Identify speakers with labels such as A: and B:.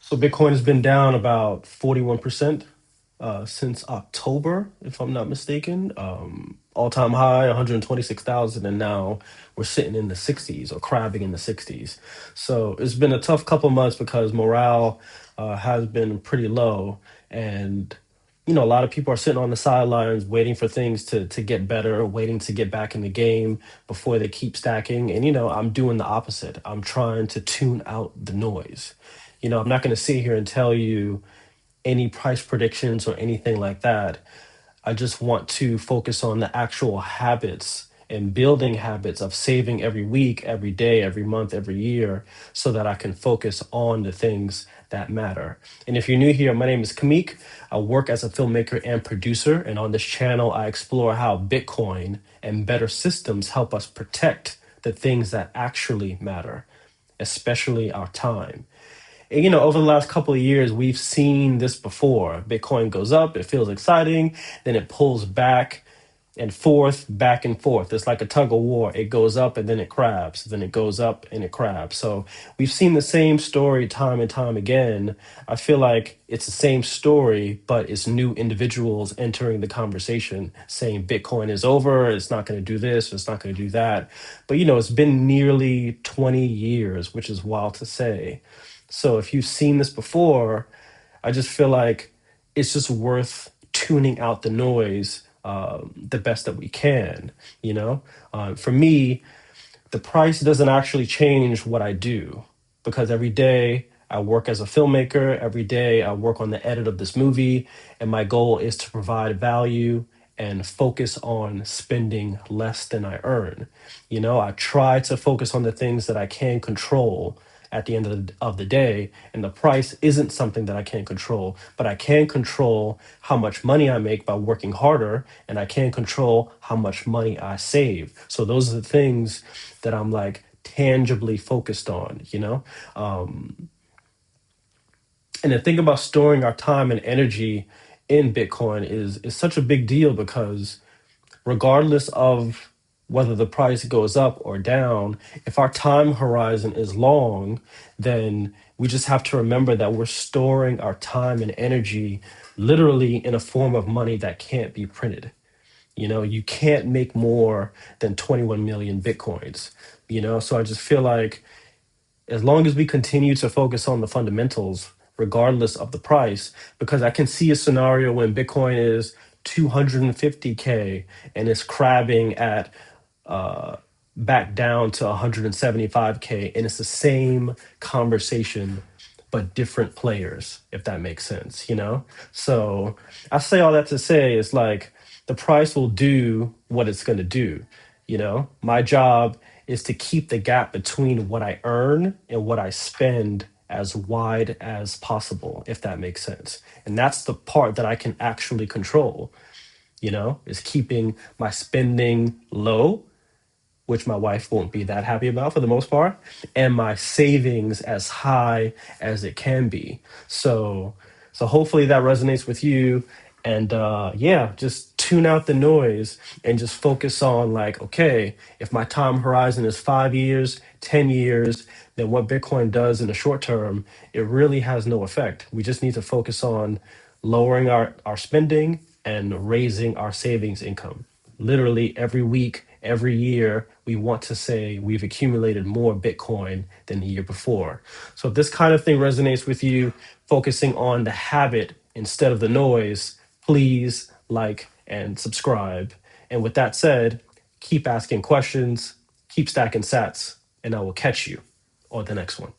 A: So Bitcoin has been down about 41% since October, if I'm not mistaken. All-time high, 126,000, and now we're sitting in the 60s or crabbing in the 60s. So it's been a tough couple months because morale has been pretty low, and a lot of people are sitting on the sidelines waiting for things to get better, waiting to get back in the game before they keep stacking. And I'm doing the opposite. I'm trying to tune out the noise. I'm not going to sit here and tell you any price predictions or anything like that. I just want to focus on the actual habits and building habits of saving every week, every day, every month, every year, so that I can focus on the things that matter. And if you're new here, my name is KaMeek. I work as a filmmaker and producer. And on this channel, I explore how Bitcoin and better systems help us protect the things that actually matter, especially our time. And, over the last couple of years, we've seen this before. Bitcoin goes up, it feels exciting, then it pulls back and forth, back and forth. It's like a tug of war. It goes up and then it crabs, then it goes up and it crabs. So we've seen the same story time and time again. I feel like it's the same story, but it's new individuals entering the conversation saying Bitcoin is over, it's not going to do this, it's not going to do that. But, it's been nearly 20 years, which is wild to say. So if you've seen this before, I just feel like it's just worth tuning out the noise the best that we can. For me, the price doesn't actually change what I do because every day I work as a filmmaker, every day I work on the edit of this movie, and my goal is to provide value and focus on spending less than I earn. I try to focus on the things that I can control at the end of the day, and the price isn't something that I can't control, but I can control how much money I make by working harder, and I can control how much money I save. So those are the things that I'm like tangibly focused on. And the thing about storing our time and energy in Bitcoin is such a big deal because regardless of whether the price goes up or down, if our time horizon is long, then we just have to remember that we're storing our time and energy literally in a form of money that can't be printed. You can't make more than 21 million Bitcoins, So I just feel like as long as we continue to focus on the fundamentals, regardless of the price, because I can see a scenario when Bitcoin is 250K and it's crabbing at back down to 175K, and it's the same conversation but different players, if that makes sense. So I say all that to say it's like the price will do what it's going to do. My job is to keep the gap between what I earn and what I spend as wide as possible, if that makes sense. And that's the part that I can actually control, is keeping my spending low, which my wife won't be that happy about for the most part, and my savings as high as it can be. So hopefully that resonates with you. And yeah, just tune out the noise and just focus on like, okay, if my time horizon is 5 years, 10 years, then what Bitcoin does in the short term, it really has no effect. We just need to focus on lowering our spending and raising our savings income. Literally every week, every year, we want to say we've accumulated more Bitcoin than the year before. So if this kind of thing resonates with you, focusing on the habit instead of the noise, please like and subscribe. And with that said, keep asking questions, keep stacking sats, and I will catch you on the next one.